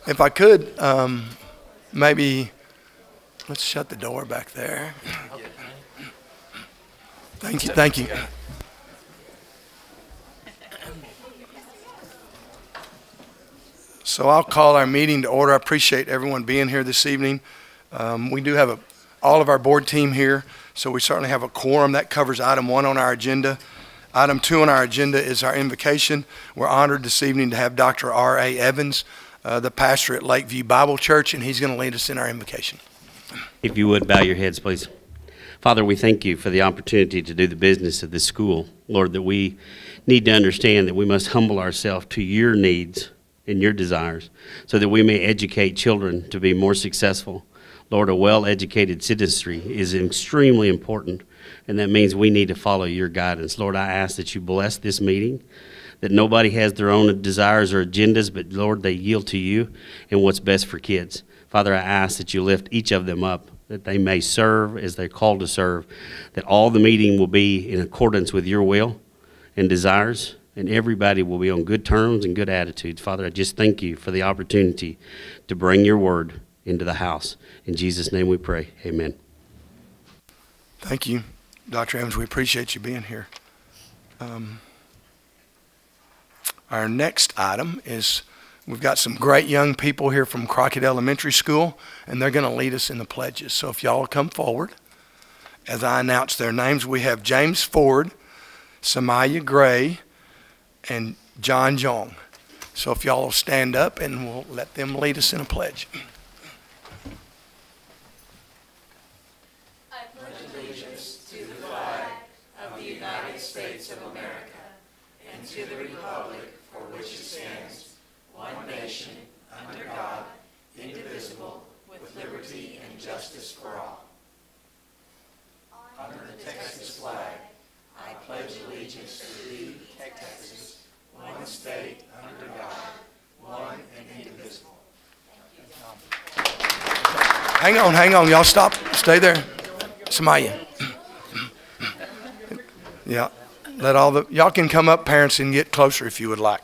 If I could, maybe let's shut the door back there. Thank you. Thank you. So I'll call our meeting to order. I appreciate everyone being here this evening. We do have all of our board team here, so we certainly have a quorum. That covers item 1 on our agenda. Item 2 on our agenda is our invocation. We're honored this evening to have Dr. R.A. Evans, the pastor at Lakeview Bible Church, and he's going to lead us in our invocation. If you would, bow your heads, please. Father, we thank you for the opportunity to do the business of this school. Lord, that we need to understand that we must humble ourselves to your needs and your desires so that we may educate children to be more successful. Lord, a well-educated citizenry is extremely important, and that means we need to follow your guidance. Lord, I ask that you bless this meeting, that nobody has their own desires or agendas, but Lord, they yield to you and what's best for kids. Father, I ask that you lift each of them up, that they may serve as they're called to serve, that all the meeting will be in accordance with your will and desires, and everybody will be on good terms and good attitudes. Father, I just thank you for the opportunity to bring your word into the house. In Jesus' name we pray, amen. Thank you, Dr. Evans. We appreciate you being here. Our next item is we've got some great young people here from Crockett Elementary School, and they're going to lead us in the pledges. So if y'all will come forward. As I announce their names, we have James Ford, Samaya Gray, and John Jong. So if y'all will stand up, and we'll let them lead us in a pledge. I pledge allegiance to the flag of the United States of America and to the republic for which it stands, one nation, under God, indivisible, with liberty and justice for all. Under the Texas flag, I pledge allegiance to thee, Texas, one state, under God, one and indivisible. Hang on, y'all stop. Stay there. Samaya. Yeah. Y'all can come up, parents, and get closer if you would like.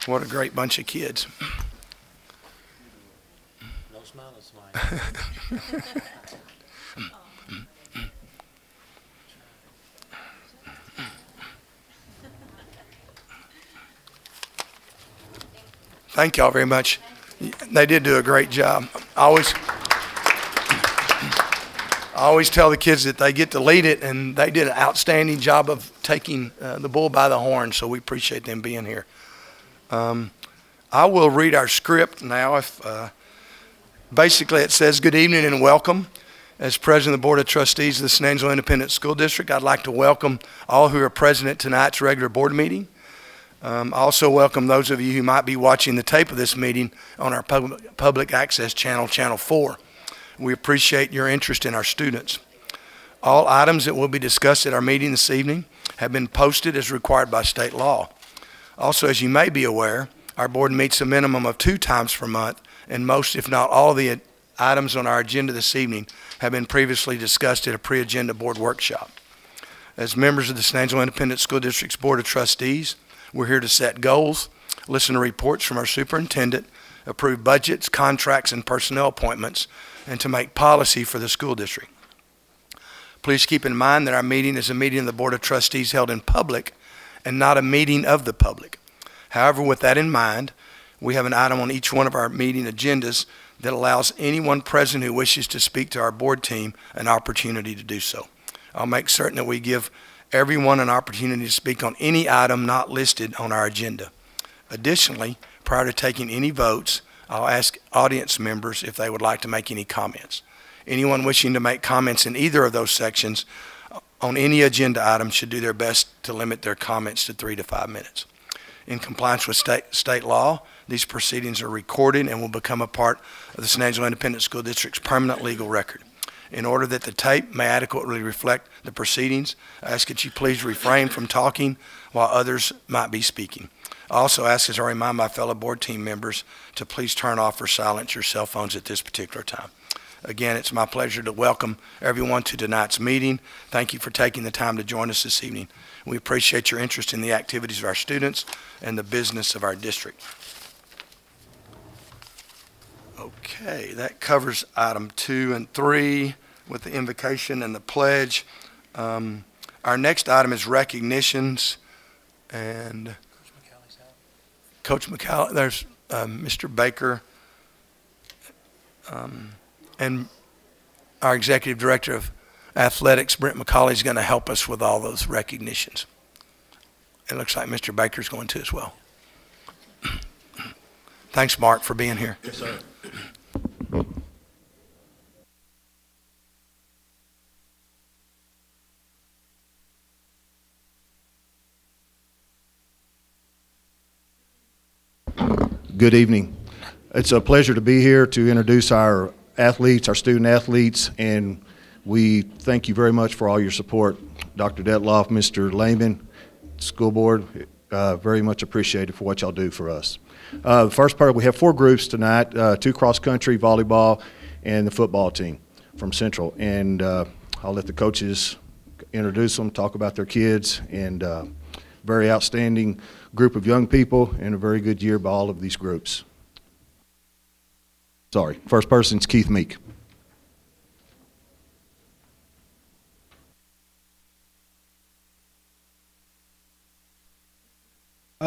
What a great bunch of kids. No smiling, Samaya. Thank y'all very much. They did do a great job. I always tell the kids that they get to lead it, and they did an outstanding job of taking the bull by the horn, so we appreciate them being here. I will read our script now. Basically, it says, good evening and welcome. As President of the Board of Trustees of the San Angelo Independent School District, I'd like to welcome all who are present at tonight's regular board meeting. I also welcome those of you who might be watching the tape of this meeting on our public access channel, Channel 4. We appreciate your interest in our students. All items that will be discussed at our meeting this evening have been posted as required by state law. Also, as you may be aware, our board meets a minimum of 2 times per month, and most, if not all, of the items on our agenda this evening have been previously discussed at a pre-agenda board workshop. As members of the San Angelo Independent School District's Board of Trustees, we're here to set goals, listen to reports from our superintendent, approve budgets, contracts, and personnel appointments, and to make policy for the school district. Please keep in mind that our meeting is a meeting of the Board of Trustees held in public and not a meeting of the public. However, with that in mind, we have an item on each one of our meeting agendas that allows anyone present who wishes to speak to our board team an opportunity to do so. I'll make certain that we give everyone an opportunity to speak on any item not listed on our agenda. Additionally, prior to taking any votes, I'll ask audience members if they would like to make any comments. Anyone wishing to make comments in either of those sections on any agenda item should do their best to limit their comments to 3 to 5 minutes. In compliance with state law, these proceedings are recorded and will become a part of the San Angelo Independent School District's permanent legal record. In order that the tape may adequately reflect the proceedings, I ask that you please refrain from talking while others might be speaking. I also ask, as I remind my fellow board team members, to please turn off or silence your cell phones at this particular time. Again, it's my pleasure to welcome everyone to tonight's meeting. Thank you for taking the time to join us this evening. We appreciate your interest in the activities of our students and the business of our district. Okay, that covers item 2 and 3 with the invocation and the pledge. Our next item is recognitions, and Coach McCall, there's Mr. Baker, and our Executive Director of Athletics, Brent McCauley, is going to help us with all those recognitions. It looks like Mr. Baker's going to as well. Thanks, Mark, for being here. Yes, sir. Good evening. It's a pleasure to be here to introduce our athletes, our student athletes, and we thank you very much for all your support. Dr. Detloff, Mr. Lehman, school board, very much appreciated for what y'all do for us. The first part, we have 4 groups tonight, 2 cross-country, volleyball, and the football team from Central. And I'll let the coaches introduce them, talk about their kids, and very outstanding group of young people and a very good year by all of these groups. Sorry, first person's Keith Meek.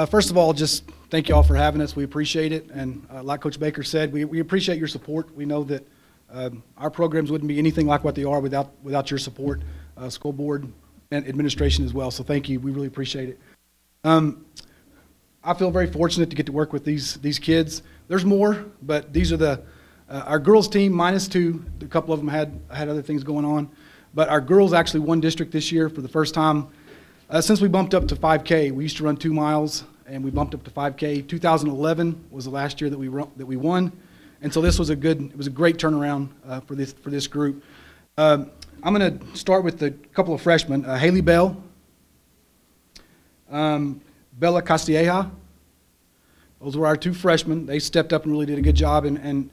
First of all, just thank you all for having us. We appreciate it. And like Coach Baker said, we appreciate your support. We know that our programs wouldn't be anything like what they are without your support, school board and administration as well. So thank you. We really appreciate it. I feel very fortunate to get to work with these kids. There's more, but these are our girls team -2. A couple of them had other things going on. But our girls actually won district this year for the first time since we bumped up to 5K. We used to run 2 miles, and we bumped up to 5K. 2011 was the last year that we won, and so this was a great turnaround for this group. I'm going to start with a couple of freshmen. Haley Bell, Bella Castilleja. Those were our 2 freshmen. They stepped up and really did a good job, and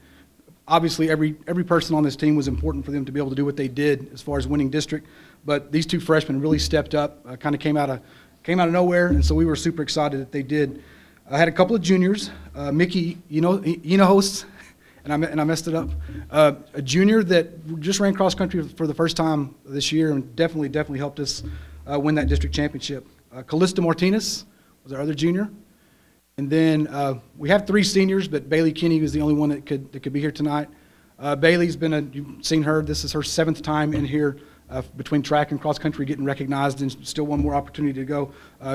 obviously every person on this team was important for them to be able to do what they did as far as winning district. But these 2 freshmen really stepped up, kind of came out of nowhere, and so we were super excited that they did. I had a couple of juniors, Mickey Inahos, and I messed it up, a junior that just ran cross country for the first time this year and definitely helped us win that district championship. Callista Martinez was our other junior. And then we have 3 seniors, but Bailey Kinney was the only one that could be here tonight. Bailey's you've seen her. This is her 7th time in here between track and cross country, getting recognized, and still one more opportunity to go.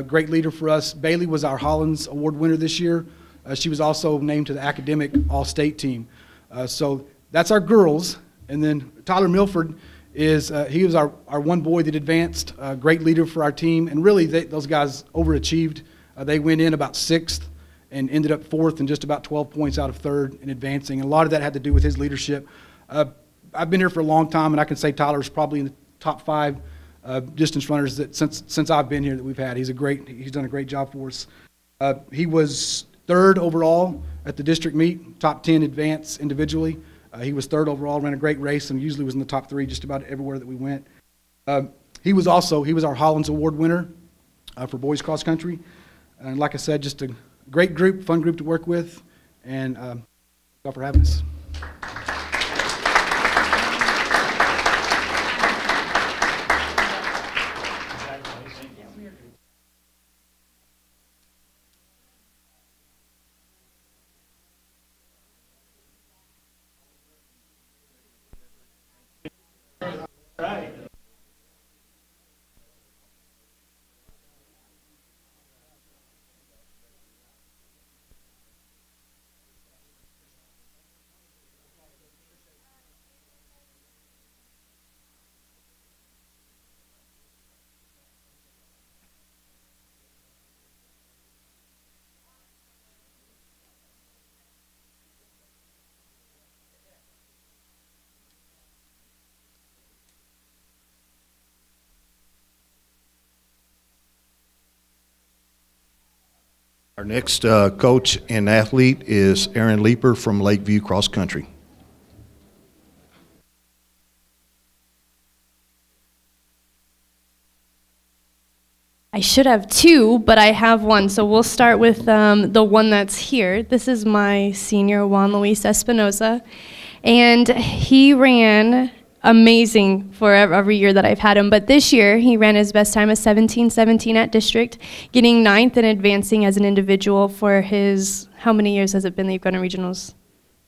Great leader for us. Bailey was our Hollins Award winner this year. She was also named to the academic All-State team. So that's our girls. And then Tyler Milford he was our one boy that advanced. Great leader for our team, and really those guys overachieved. They went in about 6th. And ended up 4th and just about 12 points out of 3rd in advancing. And a lot of that had to do with his leadership. I've been here for a long time, and I can say Tyler's probably in the top 5 distance runners that since I've been here that we've had. He's done a great job for us. He was 3rd overall at the district meet, top 10 advance individually. He was 3rd overall, ran a great race, and usually was in the top 3 just about everywhere that we went. He was our Hollins Award winner for boys cross country. And like I said, just a great group, fun group to work with, and thank you all for having us. Our next coach and athlete is Aaron Leeper from Lakeview Cross Country. I should have two, but I have one. So we'll start with the one that's here. This is my senior, Juan Luis Espinoza. And he ran amazing for every year that I've had him. But this year, he ran his best time of 17:17 at district, getting 9th and advancing as an individual for his, how many years has it been that you've gone to regionals?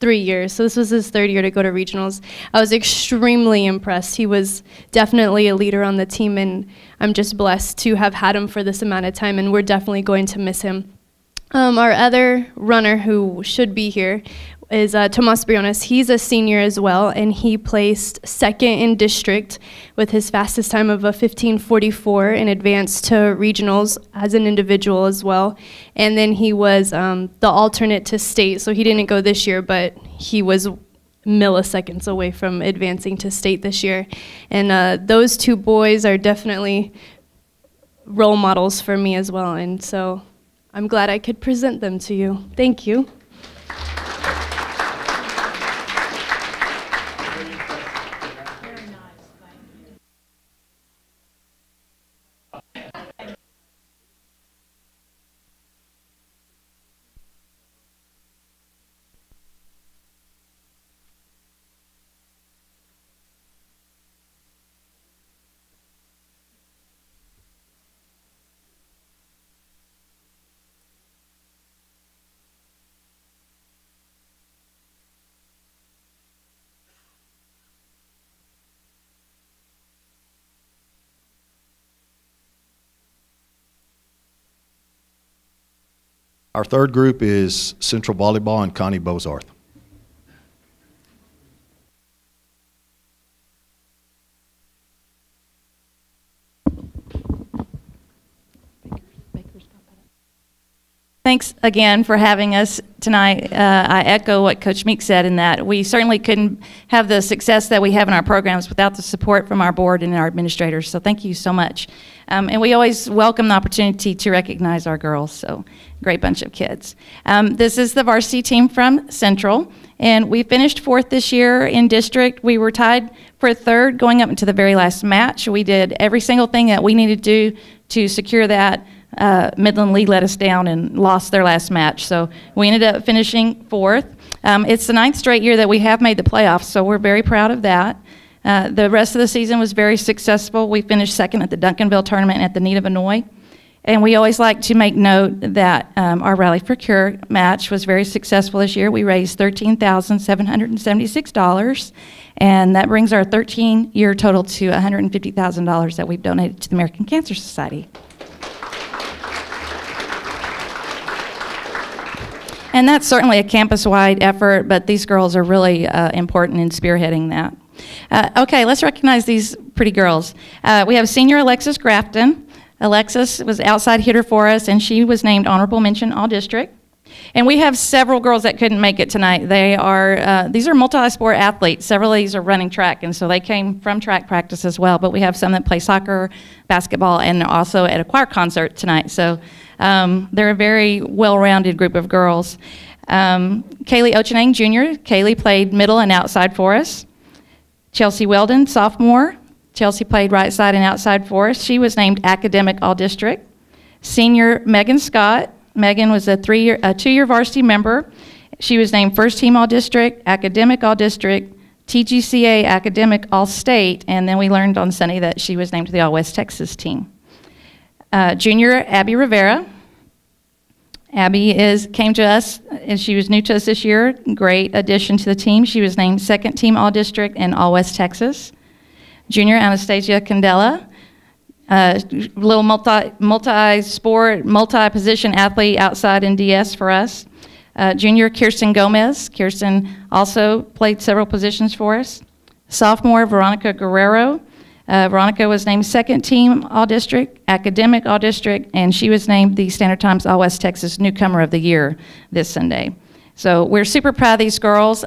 3 years. So this was his 3rd year to go to regionals. I was extremely impressed. He was definitely a leader on the team, and I'm just blessed to have had him for this amount of time, and we're definitely going to miss him. Our other runner who should be here is Tomas Briones. He's a senior as well, and he placed 2nd in district with his fastest time of a 15:44 and advanced to regionals as an individual as well. And then he was the alternate to state, so he didn't go this year, but he was milliseconds away from advancing to state this year. And those two boys are definitely role models for me as well, and so I'm glad I could present them to you. Thank you. Our third group is Central Volleyball and Connie Bozarth. Thanks again for having us tonight. I echo what Coach Meek said in that we certainly couldn't have the success that we have in our programs without the support from our board and our administrators, so thank you so much. And we always welcome the opportunity to recognize our girls, so great bunch of kids. This is the varsity team from Central, and we finished 4th this year in district. We were tied for 3rd going up into the very last match. We did every single thing that we needed to do to secure that. Midland Lee let us down and lost their last match, so we ended up finishing 4th. It's the 9th straight year that we have made the playoffs, so we're very proud of that. The rest of the season was very successful. We finished 2nd at the Duncanville tournament at the Need of Hanoi, and we always like to make note that our Rally for Cure match was very successful this year. We raised $13,776, and that brings our 13-year total to $150,000 that we've donated to the American Cancer Society. And that's certainly a campus-wide effort, but these girls are really important in spearheading that. Okay, let's recognize these pretty girls. We have senior Alexis Grafton. Alexis was outside hitter for us, and she was named honorable mention all-district. And we have several girls that couldn't make it tonight. They are, these are multi-sport athletes. Several of these are running track, and so they came from track practice as well. But we have some that play soccer, basketball, and also at a choir concert tonight. So they're a very well-rounded group of girls. Kaylee Ochenang Jr. Kaylee played middle and outside for us. Chelsea Weldon, sophomore. Chelsea played right side and outside for us. She was named academic all-district. Senior Megan Scott. Megan was a 2-year varsity member. She was named first team all-district, academic all-district, TGCA academic all-state, and then we learned on Sunday that she was named to the All-West Texas team. Junior Abby Rivera. Abby came to us, and she was new to us this year. Great addition to the team. She was named second team all-district and All-West Texas. Junior Anastasia Candela. Little multi-sport, multi-position athlete outside in DS for us. Junior Kirsten Gomez. Kirsten also played several positions for us. Sophomore Veronica Guerrero. Veronica was named second team all-district, academic all-district, and she was named the Standard Times All-West Texas Newcomer of the Year this Sunday. So we're super proud of these girls.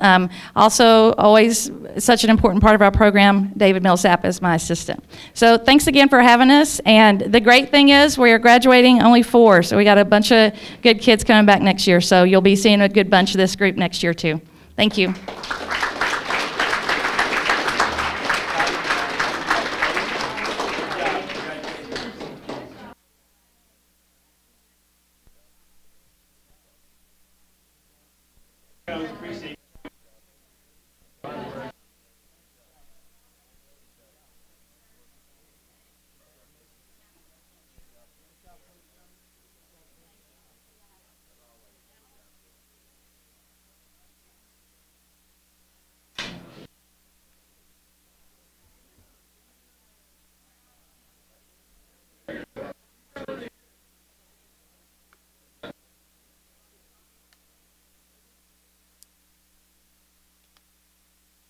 Also, always such an important part of our program, David Millsap is my assistant. So thanks again for having us. And the great thing is we are graduating only 4, so we got a bunch of good kids coming back next year. So you'll be seeing a good bunch of this group next year too. Thank you.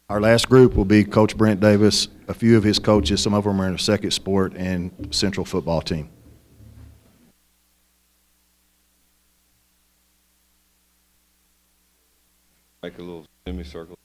Our last group will be Coach Brent Davis, a few of his coaches, some of them are in the second sport and Central football team. Make a little semicircle.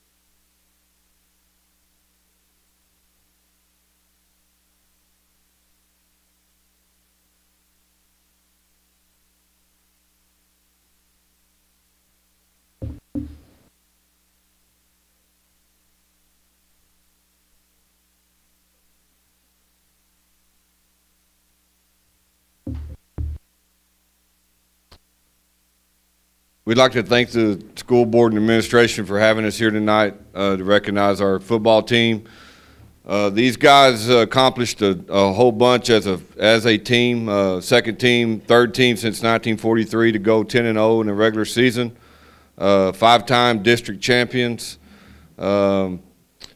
We'd like to thank the school board and administration for having us here tonight to recognize our football team. These guys accomplished a whole bunch as a team, second team, third team since 1943 to go 10-0 in the regular season, 5-time district champions,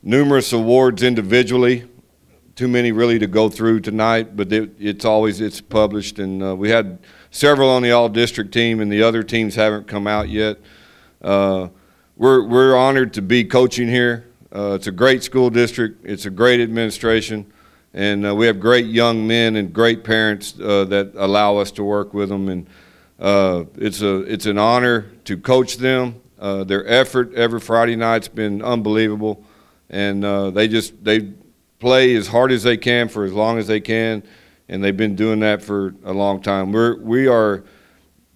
numerous awards individually, too many really to go through tonight, but it's published, and we had several on the all-district team, and the other teams haven't come out yet. We're honored to be coaching here. It's a great school district. It's a great administration, and we have great young men and great parents that allow us to work with them. And it's an honor to coach them. Their effort every Friday night's been unbelievable, and they play as hard as they can for as long as they can. And they've been doing that for a long time.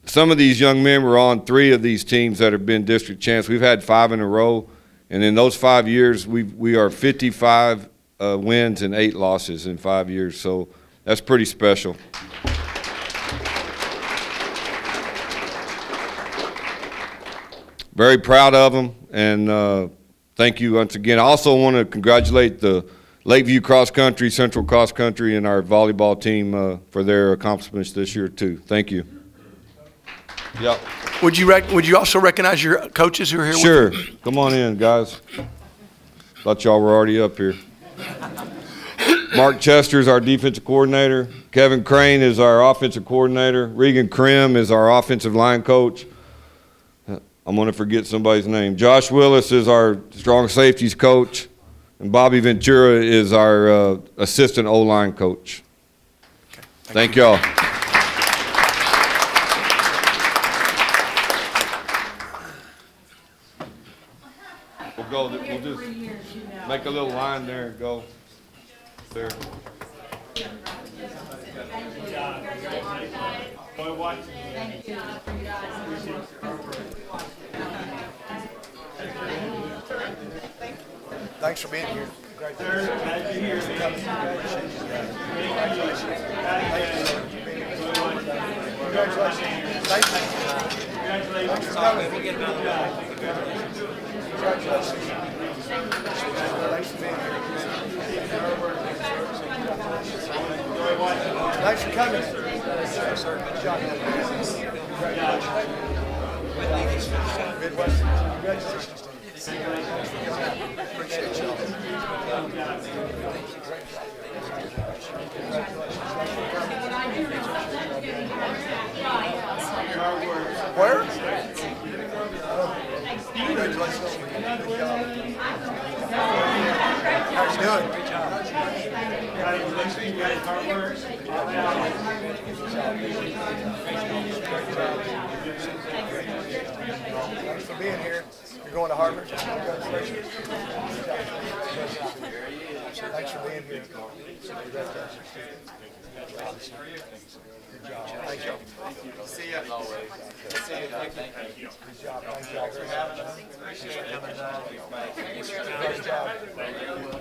Some of these young men were on 3 of these teams that have been district champs. We've had 5 in a row, and in those 5 years, we are 55 wins and 8 losses in 5 years. So that's pretty special. Very proud of them, and thank you once again. I also want to congratulate the Lakeview Cross Country, Central Cross Country, and our volleyball team for their accomplishments this year too. Thank you. Yep. Would you also recognize your coaches who are here? Sure. With you? Come on in, guys. Thought y'all were already up here. Mark Chester is our defensive coordinator. Kevin Crane is our offensive coordinator. Regan Krim is our offensive line coach. I'm going to forget somebody's name. Josh Willis is our strong safeties coach. And Bobby Ventura is our assistant O-line coach. Okay. Thank y'all. We'll just make a little line there and go there. Thanks for being here. Congratulations. Thanks for coming. Good job. Congratulations. Appreciate you. Where? Congratulations. Good job. How's it doing? Great job. Thanks for being here. You're going to Harvard? Congratulations. Thanks for being here. Thank you. See you. See you. Thank you. Good job. Thank you all for having us. Appreciate it coming down. Thanks for coming. Good job.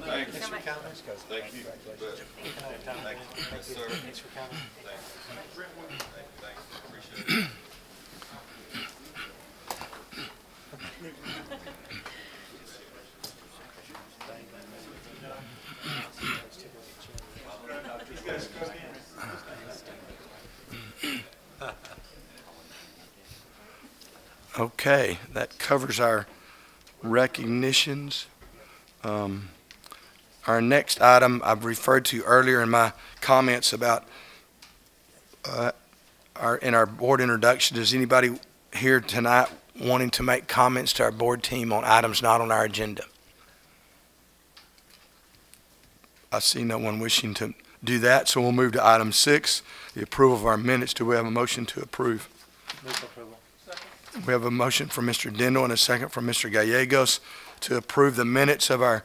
Thanks for coming. Thank you. Yes, sir. Thanks for coming. Thanks. Appreciate it. Okay, that covers our recognitions. Our next item I've referred to earlier in my comments about in our board introduction. Is anybody here tonight wanting to make comments to our board team on items not on our agenda? I see no one wishing to do that, so we'll move to item 6, the approval of our minutes. Do we have a motion to approve? Move approval. We have a motion from Mr. Dindal and a second from Mr. Gallegos to approve the minutes of our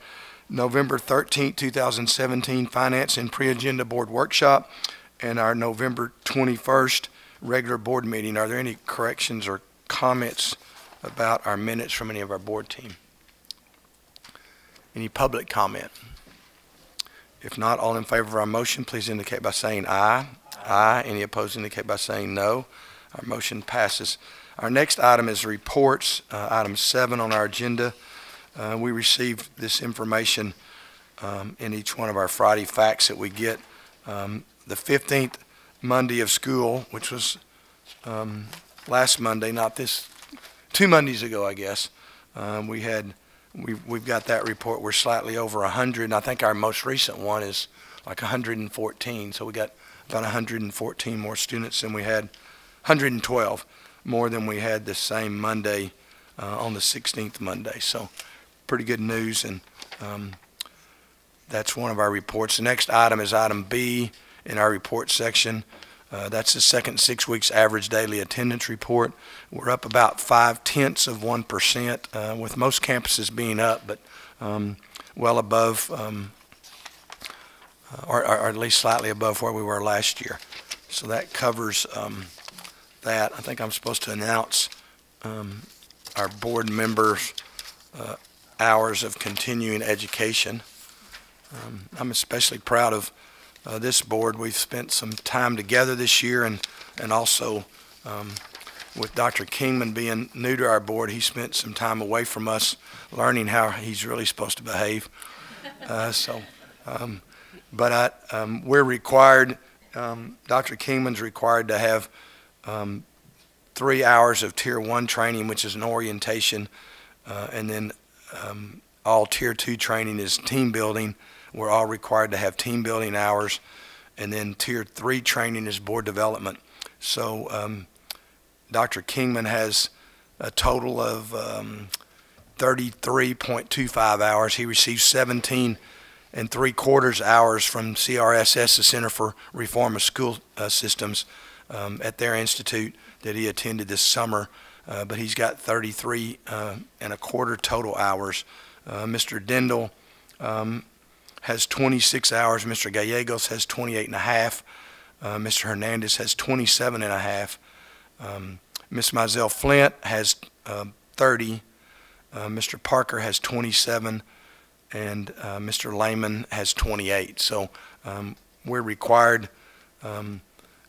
November 13th, 2017 Finance and Pre-Agenda Board Workshop and our November 21st regular board meeting. Are there any corrections or comments about our minutes from any of our board team? Any public comment? If not, all in favor of our motion, please indicate by saying aye. Aye. Any opposed indicate by saying no. Our motion passes. Our next item is reports, item 7 on our agenda. We received this information in each one of our Friday facts that we get. The 15th Monday of school, which was last Monday, not this, 2 Mondays ago, I guess, we've got that report. We're slightly over 100, and I think our most recent one is like 114. So we got about 114 more students than we had, 112 more than we had the same Monday on the 16th Monday. So pretty good news, and that's one of our reports. The next item is item B in our report section. That's the second 6 weeks average daily attendance report. We're up about 0.5%, with most campuses being up, but well above, or at least slightly above where we were last year. So that covers that. I think I'm supposed to announce our board members' hours of continuing education. I'm especially proud of this board. We've spent some time together this year, and also with Dr. Kingman being new to our board, he spent some time away from us learning how he's really supposed to behave. We're required, Dr. Kingman's required to have 3 hours of Tier 1 training, which is an orientation, and then all Tier 2 training is team building. We're all required to have team building hours, and then Tier 3 training is board development. So Dr. Kingman has a total of 33.25 hours. He receives 17 3/4 hours from CRSS, the Center for Reform of School Systems, at their institute that he attended this summer. But he's got 33.25 total hours. Mr. Dindal has 26 hours. Mr. Gallegos has 28.5. Mr. Hernandez has 27.5. Ms. Mizell Flint has 30. Mr. Parker has 27. And Mr. Lehman has 28. So we're required,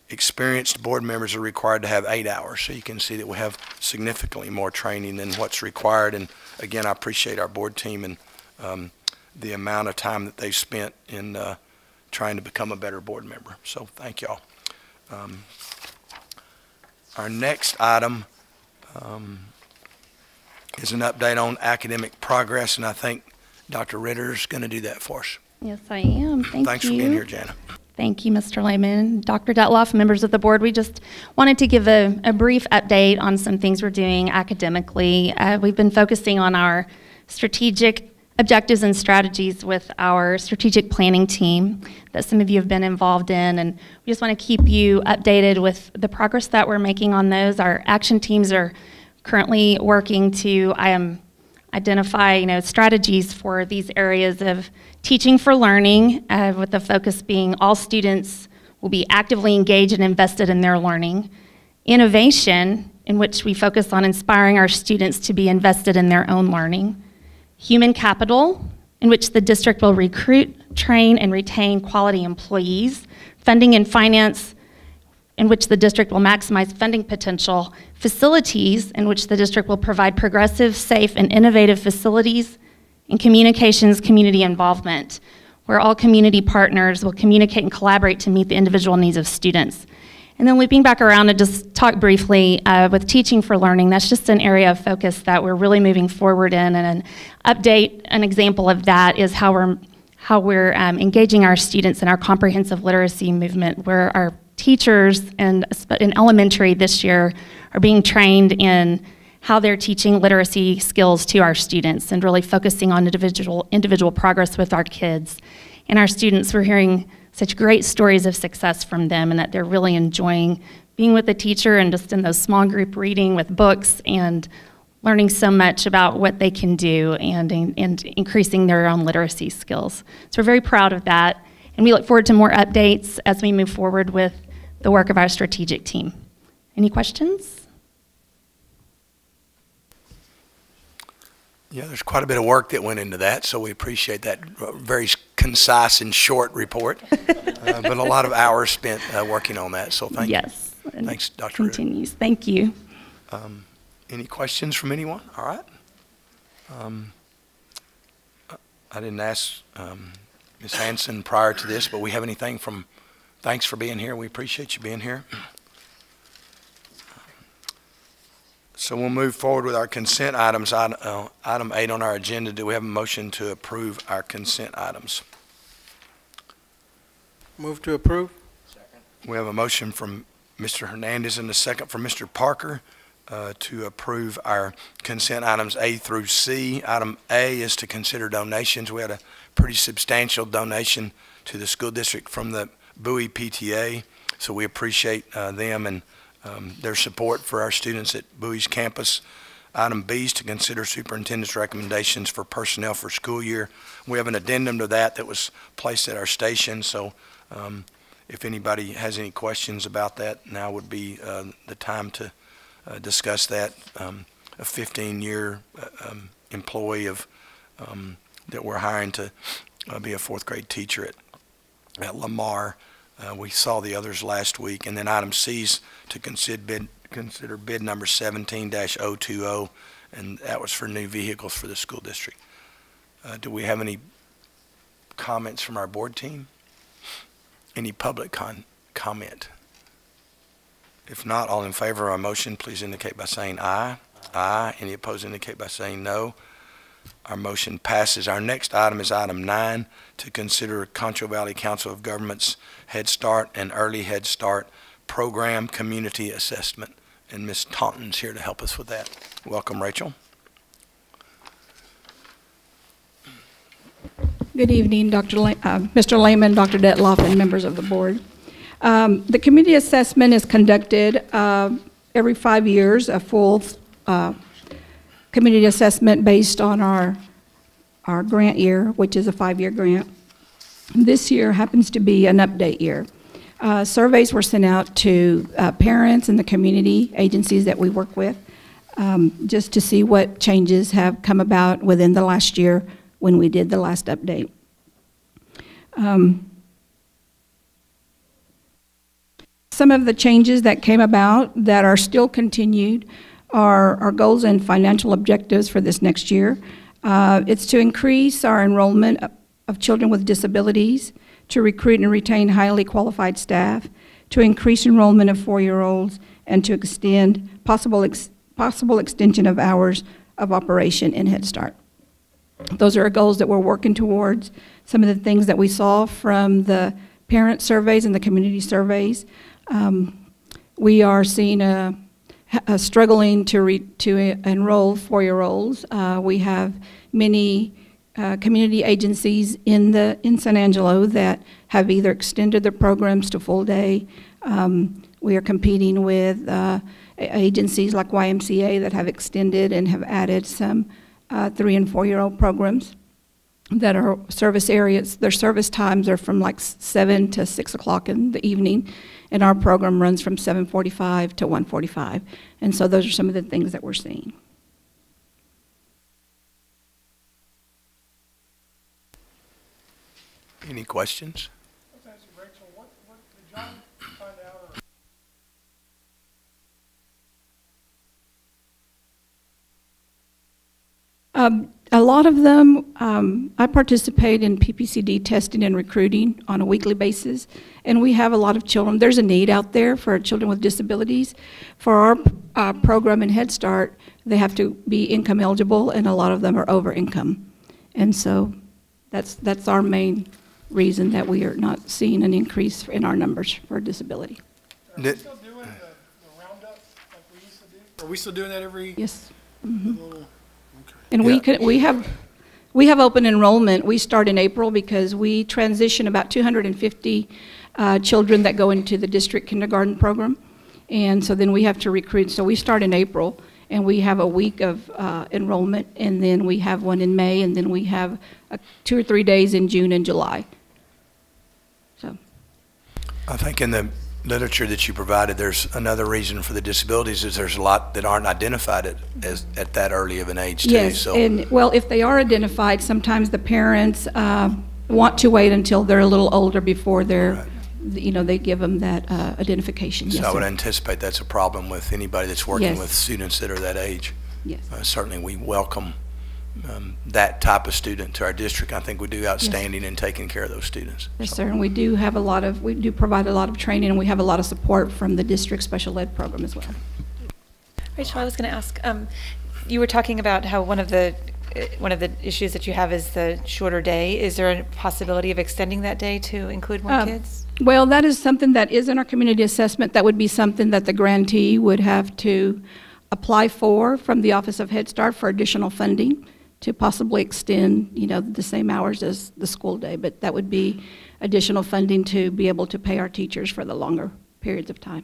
experienced board members are required to have 8 hours. So you can see that we have significantly more training than what's required. And again, I appreciate our board team and the amount of time that they've spent in trying to become a better board member. So thank y'all. Our next item is an update on academic progress, and I think Dr. Ritter's going to do that for us. Yes, I am. Thanks for being here, Jana. Thank you, Mr. Lehman. Dr. Detloff, members of the board, we just wanted to give a brief update on some things we're doing academically. We've been focusing on our strategic objectives and strategies with our strategic planning team that some of you have been involved in, and we just want to keep you updated with the progress that we're making on those. Our action teams are currently working to identify strategies for these areas of teaching for learning, with the focus being all students will be actively engaged and invested in their learning. Innovation, in which we focus on inspiring our students to be invested in their own learning. Human capital, in which the district will recruit, train, and retain quality employees. Funding and finance, in which the district will maximize funding potential. Facilities, in which the district will provide progressive, safe, and innovative facilities. And communications, community involvement, where all community partners will communicate and collaborate to meet the individual needs of students. And then looping back around and just talk briefly with teaching for learning, that's just an area of focus that we're really moving forward in. And an update, an example of that is how we're engaging our students in our comprehensive literacy movement, where our teachers in elementary this year are being trained in how they're teaching literacy skills to our students and really focusing on individual progress with our kids. And our students, we're hearing such great stories of success from them, and that they're really enjoying being with the teacher and just in those small group reading with books and learning so much about what they can do and increasing their own literacy skills. So we're very proud of that, and we look forward to more updates as we move forward with the work of our strategic team. Any questions? Yeah, there's quite a bit of work that went into that, so we appreciate that very concise and short report, but a lot of hours spent working on that, so thank you. Yes. Thanks, Dr. Root. Continues. Thank you. Any questions from anyone? All right. I didn't ask Ms. Hanson prior to this, but we have anything from, thanks for being here. We appreciate you being here. So we'll move forward with our consent items. Item 8 on our agenda. Do we have a motion to approve our consent items? Move to approve. Second. We have a motion from Mr. Hernandez and a second from Mr. Parker to approve our consent items A through C. Item A is to consider donations. We had a pretty substantial donation to the school district from the Bowie PTA, so we appreciate them and their support for our students at Bowie's campus. Item B is to consider superintendent's recommendations for personnel for school year. We have an addendum to that that was placed at our station, so if anybody has any questions about that, now would be the time to discuss that. A 15-year employee of that we're hiring to be a fourth grade teacher at Lamar. We saw the others last week. And then item C is to consider bid number 17-020, and that was for new vehicles for the school district. Do we have any comments from our board team? Any public comment? If not, all in favor of our motion, please indicate by saying aye. Aye. Any opposed indicate by saying no. Our motion passes. Our next item is item 9, to consider Concho Valley Council of Governments Head Start and Early Head Start Program Community Assessment. And Ms. Taunton's here to help us with that. Welcome, Rachel. Good evening, Mr. Lehman, Dr. Detloff, and members of the board. The community assessment is conducted every 5 years, a full community assessment based on our grant year, which is a 5-year grant. This year happens to be an update year. Surveys were sent out to parents and the community agencies that we work with, just to see what changes have come about within the last year when we did the last update. Some of the changes that came about that are still continued are our goals and financial objectives for this next year. It's to increase our enrollment of children with disabilities, to recruit and retain highly qualified staff, to increase enrollment of 4-year-olds, and to extend possible extension of hours of operation in Head Start. Those are goals that we're working towards. Some of the things that we saw from the parent surveys and the community surveys, we are seeing a struggling to enroll 4-year-olds. We have many community agencies in San Angelo that have either extended their programs to full day. We are competing with agencies like YMCA that have extended and have added some 3- and 4-year-old programs that are service areas. Their service times are from like 7 to 6 o'clock in the evening, and our program runs from 7:45 to 1:45. And so those are some of the things that we're seeing. Any questions? Rachel, what did y'all find out? A lot of them, I participate in PPCD testing and recruiting on a weekly basis, and we have a lot of children. There's a need out there for children with disabilities. For our program in Head Start, they have to be income eligible, and a lot of them are over income. And so that's our main reason that we are not seeing an increase in our numbers for disability. Are we still doing the roundup like we used to do? Are we still doing that every? Yes. Mm-hmm. Okay. And We have open enrollment. We start in April because we transition about 250 children that go into the district kindergarten program. And so then we have to recruit. So we start in April, and we have a week of enrollment, and then we have one in May, and then we have 2 or 3 days in June and July. So I think in the literature that you provided, there's another reason for the disabilities is there's a lot that aren't identified at that early of an age too. Yes, So and well, if they are identified, sometimes the parents want to wait until they're a little older before they're, Right. you know, they give them that identification. So Yes, I would sir. anticipate that's a problem with anybody that's working Yes. with students that are that age. Yes. Certainly, we welcome that type of student to our district. I think we do outstanding in taking care of those students. Yes, sir, and we do have we do provide a lot of training, and we have a lot of support from the district special ed program as well. Rachel, I was going to ask, you were talking about how one of the issues that you have is the shorter day. Is there a possibility of extending that day to include more kids? Well, that is something that is in our community assessment. That would be something that the grantee would have to apply for from the Office of Head Start for additional funding to possibly extend, you know, the same hours as the school day. But that would be additional funding to be able to pay our teachers for the longer periods of time.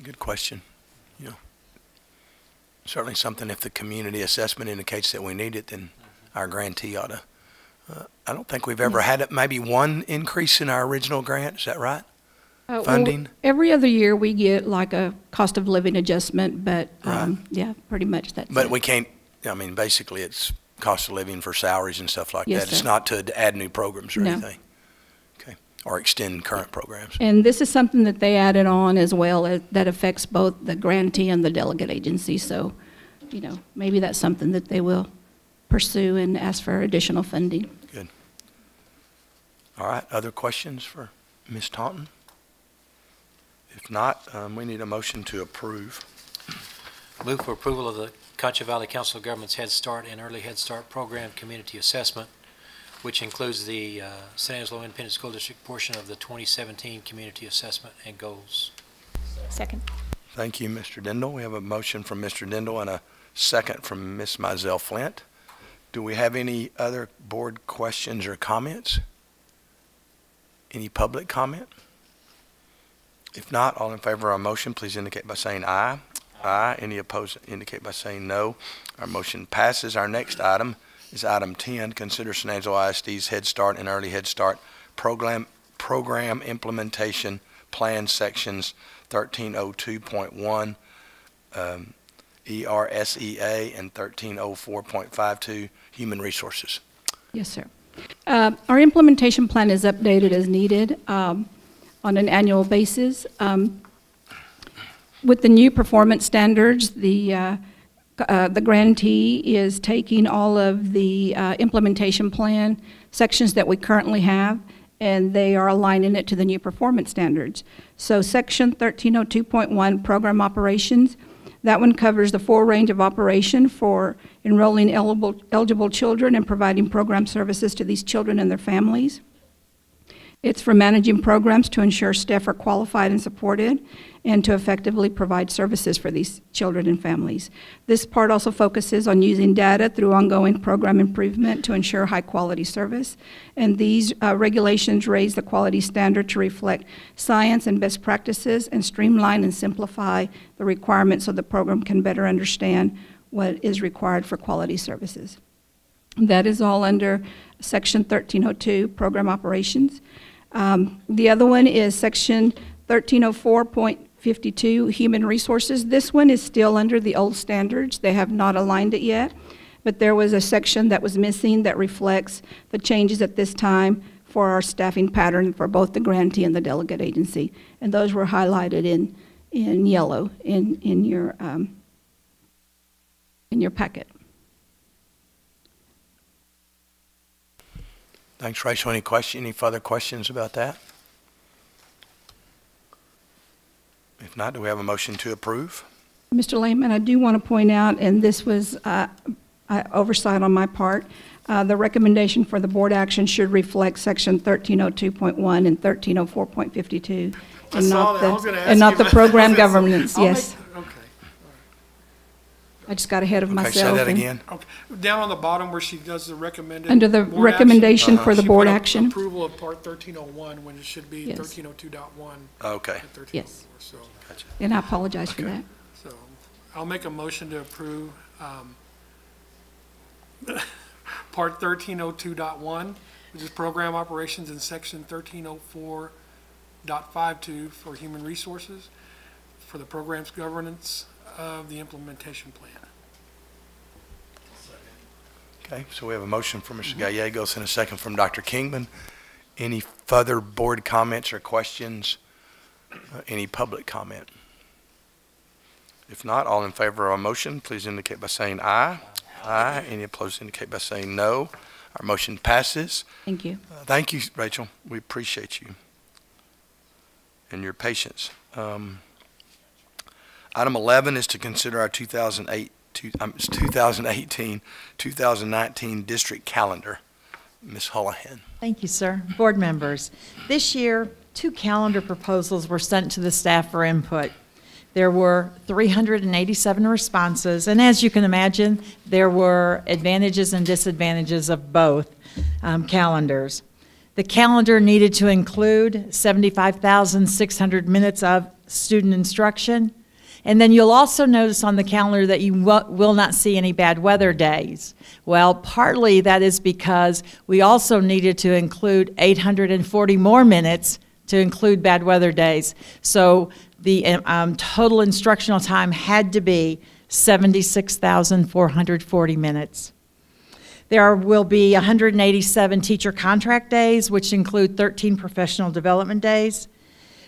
Good question. You know, certainly something if the community assessment indicates that we need it, then our grantee ought to. I don't think we've ever had maybe one increase in our original grant. Is that right? Funding? Well, every other year we get like a cost of living adjustment, but Right. yeah, pretty much that's But it. we can't, I mean, basically it's cost of living for salaries and stuff like Yes, that. It's sir. not to add new programs or No. anything. Okay. Or extend current programs. And this is something that they added on as well that affects both the grantee and the delegate agency. So, you know, maybe that's something that they will pursue and ask for additional funding. Good. All right. Other questions for Ms. Taunton? If not, we need a motion to approve. Move for approval of the Concho Valley Council of Governments Head Start and Early Head Start Program Community Assessment, which includes the San Angelo Independent School District portion of the 2017 Community Assessment and Goals. Second. Thank you, Mr. Dindal. We have a motion from Mr. Dindal and a second from Ms. Mizell Flint. Do we have any other board questions or comments? Any public comment? If not, all in favor of our motion, please indicate by saying aye. Aye. Any opposed, indicate by saying no. Our motion passes. Our next item is item 10. Consider San Angelo ISD's Head Start and Early Head Start program implementation plan sections 1302.1 ERSEA and 1304.52 Human Resources. Yes, sir. Our implementation plan is updated as needed on an annual basis. With the new performance standards, the grantee is taking all of the implementation plan sections that we currently have, and they are aligning it to the new performance standards. So section 1302.1, program operations, that one covers the full range of operation for enrolling eligible children and providing program services to these children and their families. It's for managing programs to ensure staff are qualified and supported and to effectively provide services for these children and families. This part also focuses on using data through ongoing program improvement to ensure high-quality service. And these regulations raise the quality standard to reflect science and best practices and streamline and simplify the requirements so the program can better understand what is required for quality services. That is all under Section 1302, Program Operations. The other one is Section 1304.52, Human Resources. This one is still under the old standards. They have not aligned it yet, but there was a section that was missing that reflects the changes at this time for our staffing pattern for both the grantee and the delegate agency. And those were highlighted in yellow in your packet. Thanks, Rachel. Any further questions about that? If not, do we have a motion to approve? Mr. Lehman, I do want to point out, and this was oversight on my part, the recommendation for the board action should reflect Section 1302.1 and 1304.52, and not the program governance. Yes. Okay. I just got ahead of Okay, myself. say that and again. Okay. Down on the bottom where she does the recommended. Under the board recommendation action, for the she board put action. Approval of part 1301 when it should be Yes. 1302.1. Okay. and 1304. Yes. So, And I apologize for that. so I'll make a motion to approve part 1302.1, which is program operations in section 1304.52 for human resources for the program's governance of the implementation plan. Okay, so we have a motion from Mr. Gallegos and a second from Dr. Kingman. Any further board comments or questions? Any public comment? If not, all in favor of our motion, please indicate by saying aye. Aye. Any opposed indicate by saying no. Our motion passes. Thank you. Thank you, Rachel. We appreciate you and your patience. Item 11 is to consider our 2018-2019 district calendar. Ms. Holohan. Thank you, sir. Board members, this year, 2 calendar proposals were sent to the staff for input. There were 387 responses, and as you can imagine, there were advantages and disadvantages of both calendars. The calendar needed to include 75,600 minutes of student instruction, and then you'll also notice on the calendar that you will not see any bad weather days. Well, partly that is because we also needed to include 840 more minutes to include bad weather days. So the total instructional time had to be 76,440 minutes. There will be 187 teacher contract days, which include 13 professional development days.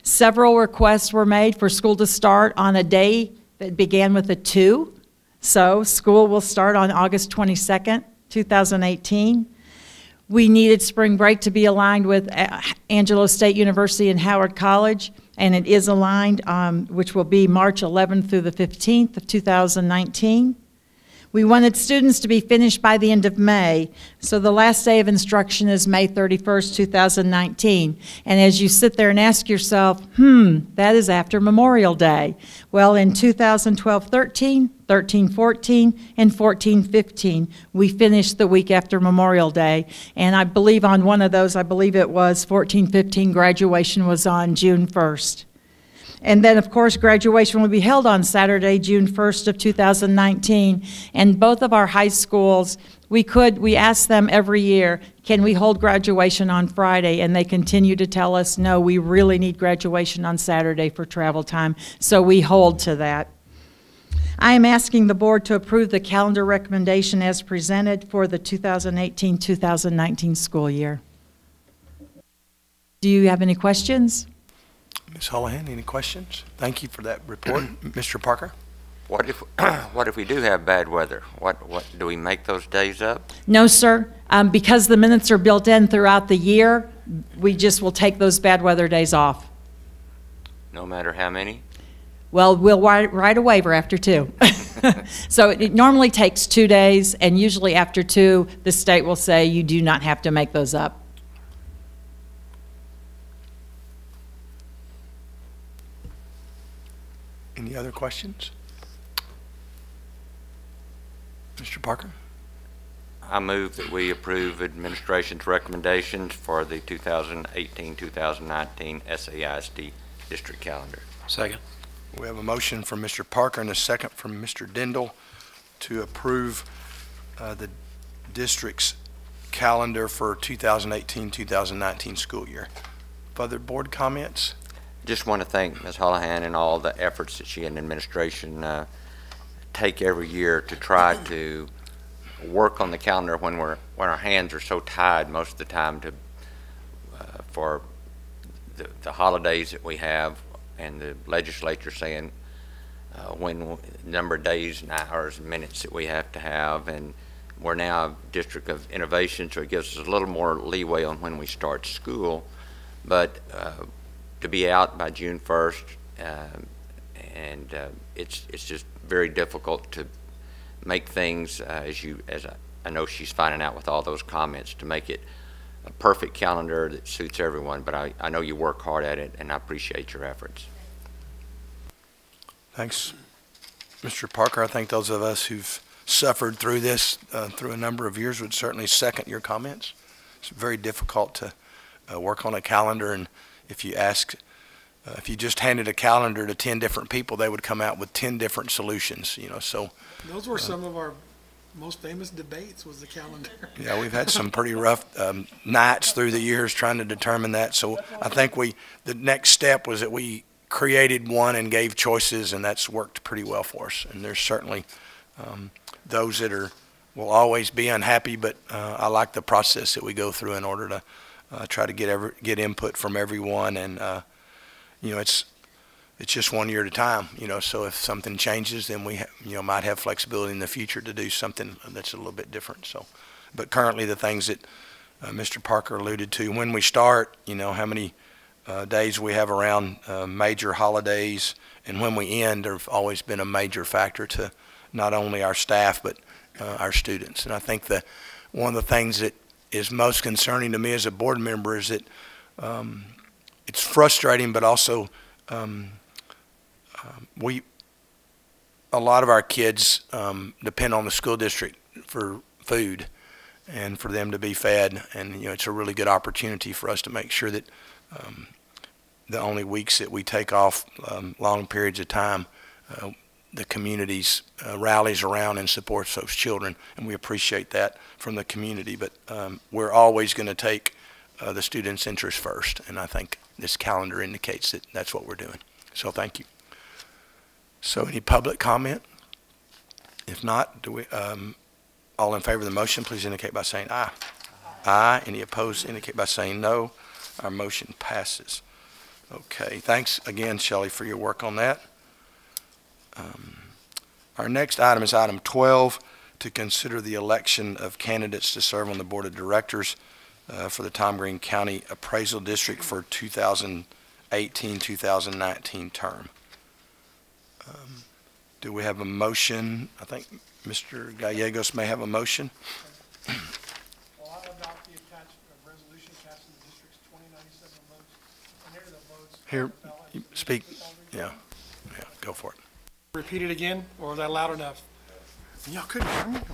Several requests were made for school to start on a day that began with a 2. So school will start on August 22nd, 2018. We needed spring break to be aligned with Angelo State University and Howard College, and it is aligned, which will be March 11th through the 15th of 2019. We wanted students to be finished by the end of May, so the last day of instruction is May 31st, 2019. And as you sit there and ask yourself, that is after Memorial Day. Well, in 2012-13, 13-14, and 14-15, we finished the week after Memorial Day. And I believe on one of those, I believe it was 14-15, graduation was on June 1st. And then, of course, graduation will be held on Saturday, June 1st of 2019. And both of our high schools, we ask them every year, can we hold graduation on Friday? And they continue to tell us, no, we really need graduation on Saturday for travel time. So we hold to that. I am asking the board to approve the calendar recommendation as presented for the 2018-2019 school year. Do you have any questions? Ms. Holohan, any questions? Thank you for that report. Mr. Parker? What if we do have bad weather? What do we make those days up? No, sir. Because the minutes are built in throughout the year, we just will take those bad weather days off. No matter how many? Well, we'll write a waiver after 2. So it normally takes 2 days, and usually after 2, the state will say you do not have to make those up. Any other questions? Mr. Parker? I move that we approve administration's recommendations for the 2018-2019 SAISD district calendar. Second. We have a motion from Mr. Parker and a second from Mr. Dindal to approve the district's calendar for 2018-2019 school year. Further board comments? Just want to thank Ms. Holohan and all the efforts that she and administration take every year to try to work on the calendar when our hands are so tied most of the time to for the holidays that we have, and the legislature saying when number of days and hours and minutes that we have to have, and we're now a district of innovation, so it gives us a little more leeway on when we start school. But to be out by June 1st, and it's just very difficult to make things as I know she's finding out with all those comments, to make it a perfect calendar that suits everyone. But I know you work hard at it, and I appreciate your efforts. Thanks. Mr. Parker, I think those of us who've suffered through this through a number of years would certainly second your comments. It's very difficult to work on a calendar, and if you just handed a calendar to 10 different people, they would come out with 10 different solutions, you know, so. Those were some of our most famous debates, was the calendar. Yeah, we've had some pretty rough nights through the years trying to determine that, so I think the next step was that we created one and gave choices, and that's worked pretty well for us. And there's certainly those that will always be unhappy, but I like the process that we go through in order to try to get input from everyone. And you know, it's just 1 year at a time. You know, so if something changes, then we might have flexibility in the future to do something that's a little bit different. So, but currently the things that Mr. Parker alluded to, when we start, you know, how many days we have around major holidays, and when we end, have always been a major factor to not only our staff but our students. And I think that one of the things that is most concerning to me as a board member is that it's frustrating, but also a lot of our kids depend on the school district for food and for them to be fed, and you know, it's a really good opportunity for us to make sure that the only weeks that we take off long periods of time, the communities rallies around and supports those children, and we appreciate that from the community. But we're always going to take the students' interest first, and I think this calendar indicates that that's what we're doing. So thank you. So any public comment? If not, all in favor of the motion, please indicate by saying aye. Aye. Any opposed, indicate by saying no. Our motion passes. Okay, thanks again, Shelley, for your work on that. Our next item is item 12, to consider the election of candidates to serve on the Board of Directors for the Tom Green County Appraisal District for 2018-2019 term. Do we have a motion? I think Mr. Gallegos may have a motion. Well, I'll adopt the attached resolution casting the district's 2097 votes. And here are the votes. Here, speak. Yeah, go for it. Repeat it again, or was that loud enough? Y'all couldn't hear me? Oh my God.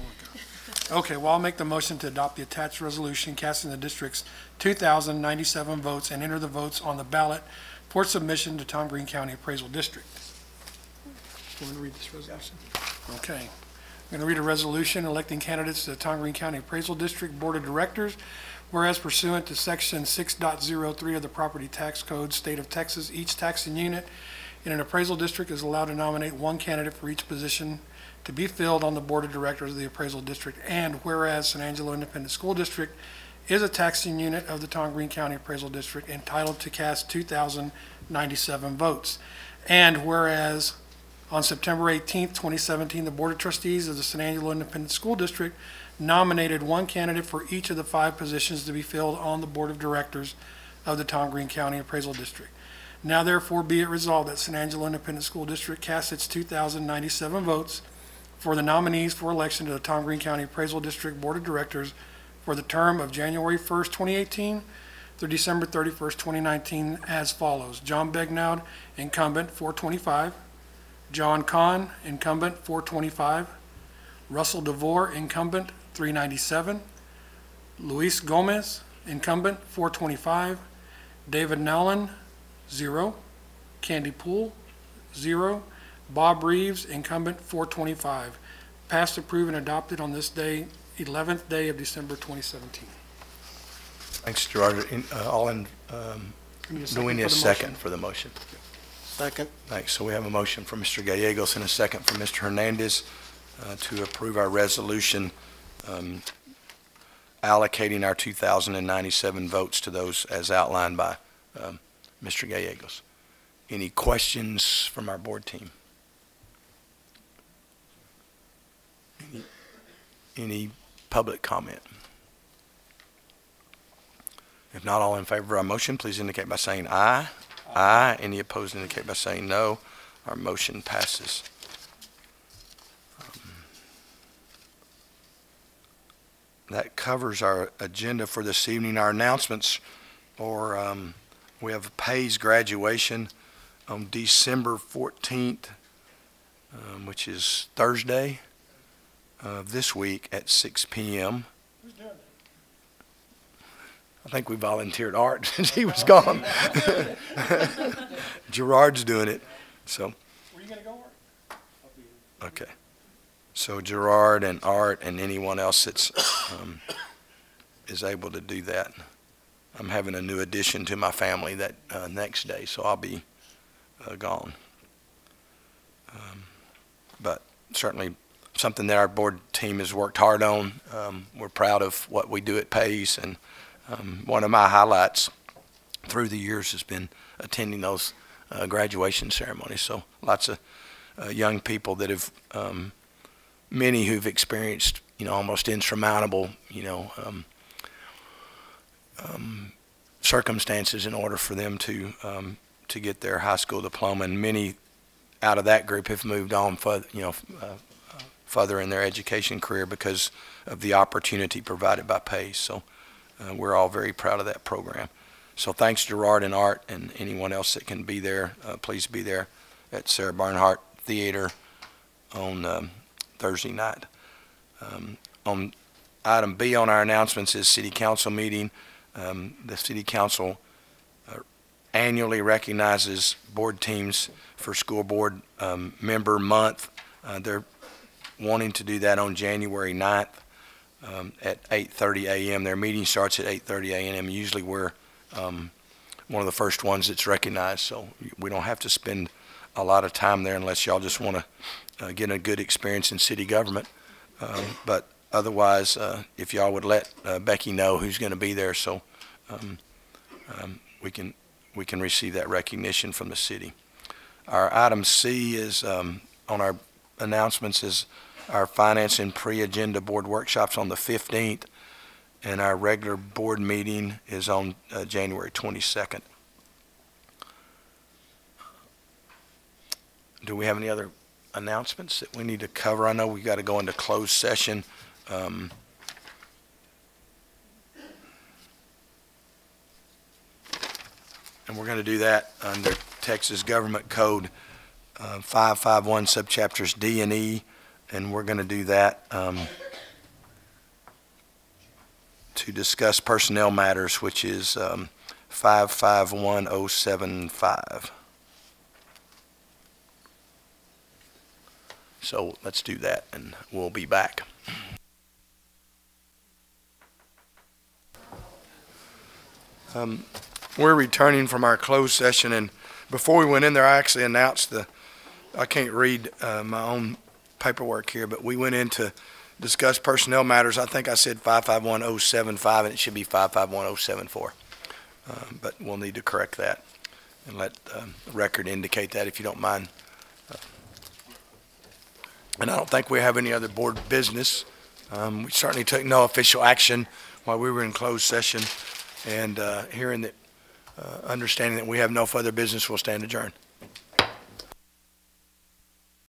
Okay, well, I'll make the motion to adopt the attached resolution casting the district's 2,097 votes and enter the votes on the ballot for submission to Tom Green County Appraisal District. Do you want to read this resolution? Okay. I'm going to read a resolution electing candidates to the Tom Green County Appraisal District Board of Directors, whereas pursuant to Section 6.03 of the Property Tax Code, State of Texas, each taxing unit in an appraisal district is allowed to nominate one candidate for each position to be filled on the Board of Directors of the Appraisal District, and whereas San Angelo Independent School District is a taxing unit of the Tom Green County Appraisal District entitled to cast 2,097 votes, and whereas on September 18th, 2017, the Board of Trustees of the San Angelo Independent School District nominated one candidate for each of the 5 positions to be filled on the Board of Directors of the Tom Green County Appraisal District. Now therefore be it resolved that San Angelo Independent School District casts its 2,097 votes for the nominees for election to the Tom Green County Appraisal District Board of Directors for the term of January 1st, 2018 through December 31st, 2019 as follows. John Begnaud, incumbent, 425. John Kahn, incumbent, 425. Russell DeVore, incumbent, 397. Luis Gomez, incumbent, 425. David Nowlin, 0. Candy Poole, 0. Bob Reeves, incumbent, 425. Passed, approved, and adopted on this day, 11th day of December 2017. Thanks, Gerard. Do we need a second for the motion? Second. Thanks. So we have a motion from Mr. Gallegos and a second from Mr. Hernandez to approve our resolution allocating our 2,097 votes to those as outlined by Mr. Gallegos. Any questions from our board team? Any public comment? If not, all in favor of our motion, please indicate by saying aye. Aye. Any opposed, indicate by saying no. Our motion passes. That covers our agenda for this evening. Our announcements, or we have Pay's graduation on December 14th. which is Thursday of this week at 6 p.m. Who's doing that? I think we volunteered Art since he was gone. Gerard's doing it. So. Were you going to go, Art? Okay. So Gerard and Art and anyone else that's is able to do that. I'm having a new addition to my family that next day, so I'll be gone. But certainly something that our board team has worked hard on. We're proud of what we do at Pace, and one of my highlights through the years has been attending those graduation ceremonies. So lots of young people that have, many who've experienced, almost insurmountable, circumstances in order for them to get their high school diploma, and many out of that group have moved on further in their education career because of the opportunity provided by Pace. So we're all very proud of that program. So thanks Gerard and Art and anyone else that can be there. Please be there at Sarah Barnhart Theater on Thursday night. On item B on our announcements is City Council meeting. The City Council annually recognizes board teams for School Board Member Month. They're wanting to do that on January 9th at 8:30 a.m. Their meeting starts at 8:30 a.m. Usually we're one of the first ones that's recognized, so we don't have to spend a lot of time there unless y'all just want to get a good experience in city government. But otherwise, if y'all would let Becky know who's going to be there, so we can receive that recognition from the city. Our item C is on our announcements is our finance and pre-agenda board workshops on the 15th, and our regular board meeting is on January 22nd. Do we have any other announcements that we need to cover? I know we got to go into closed session. And we're going to do that under Texas Government Code 551 subchapters D and E, and we're going to do that to discuss personnel matters, which is 551075. So let's do that, and we'll be back. We're returning from our closed session, and before we went in there, I actually announced I can't read my own paperwork here, but we went in to discuss personnel matters. I think I said 551075, and it should be 551074. But we'll need to correct that and let the record indicate that, if you don't mind. And I don't think we have any other board business. We certainly took no official action while we were in closed session, and hearing that, understanding that we have no further business, we'll stand adjourned.